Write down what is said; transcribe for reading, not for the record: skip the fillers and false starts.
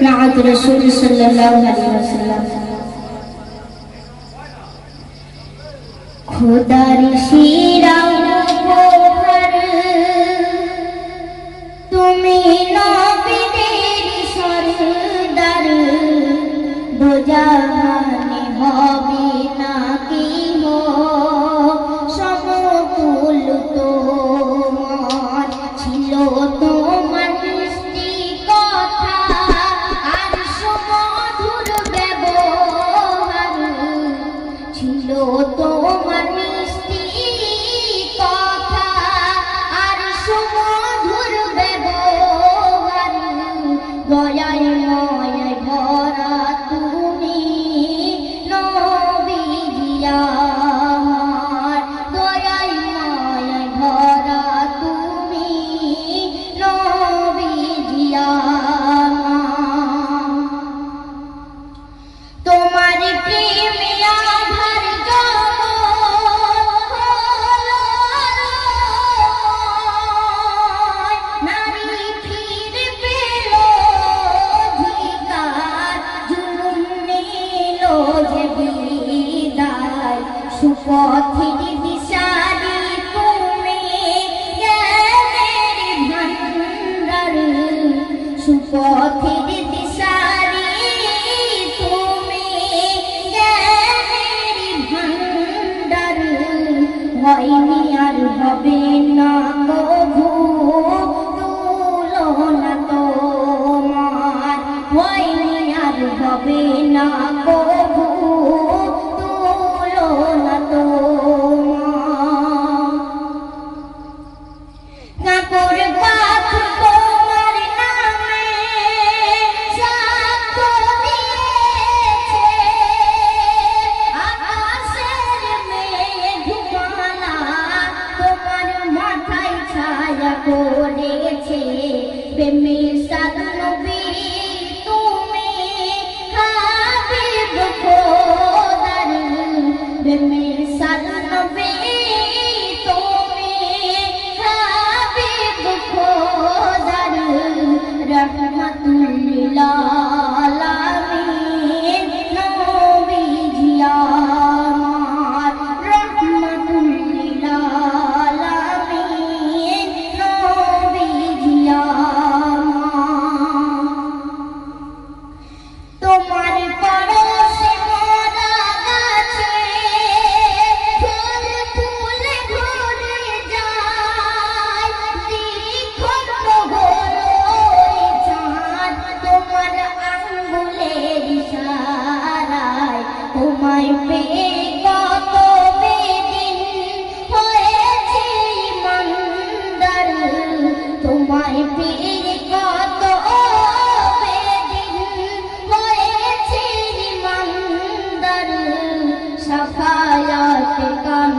नाअत रसूल सल्लल्लाहु अलैहि वसल्लम। खुदार शीरा उपहार तुमी नबीদের सरदार दो জাহানে হবে না কি হো সমতুল তোমার ছিল তোমার মিষ্টি কথা আর সুমধুর ব্যবহার ছিল তোমার মিষ্টি কথা আর সুমধুর ব্যবহার দয়ায় ময় ভরা তুমি নবীজি আমার দয়ায় ময় ভরা তুমি নবীজি আমার তোমার প্রেমে আধার নারী ফিরে পেল অধিকার জুলুম নিল যে বিদায় সুপথের দিশারি তুমি জ্ঞানের ভান্ডার সুপথের দিশারি তুমি জ্ঞানের ভান্ডার হয়নি আর হবে না কভু তুলনা তোমার হয়নি আর হবে না কভু তুলনা তোমার কাপড় পাখ তোমার নামে সাক্ষ্য দিয়েছে আকাশের মেঘমালা তোমার মাথায় ছায়া করেছে বেমিসাল নবী তুমি হাবিব খোদার বেমিসাল নবী তুমি হাবিব খোদার রহমাতুল লিল আলামিন নবীজি আমার রহমাতুল লিল আলামিন নবীজি আমার তোমার পরশে মোরা গাছে ফুল ফুল ঘুরে যায় দ্বিখণ্ড হলো এই চাঁদ তোমার আঙ্গুলের ইশারায় তোমায় পেয়ে কত বেদিন হয়েছে ইমানদার তোমায় পেয়ে কত বেদিন হয়েছে ইমানদার সাফায়াত কান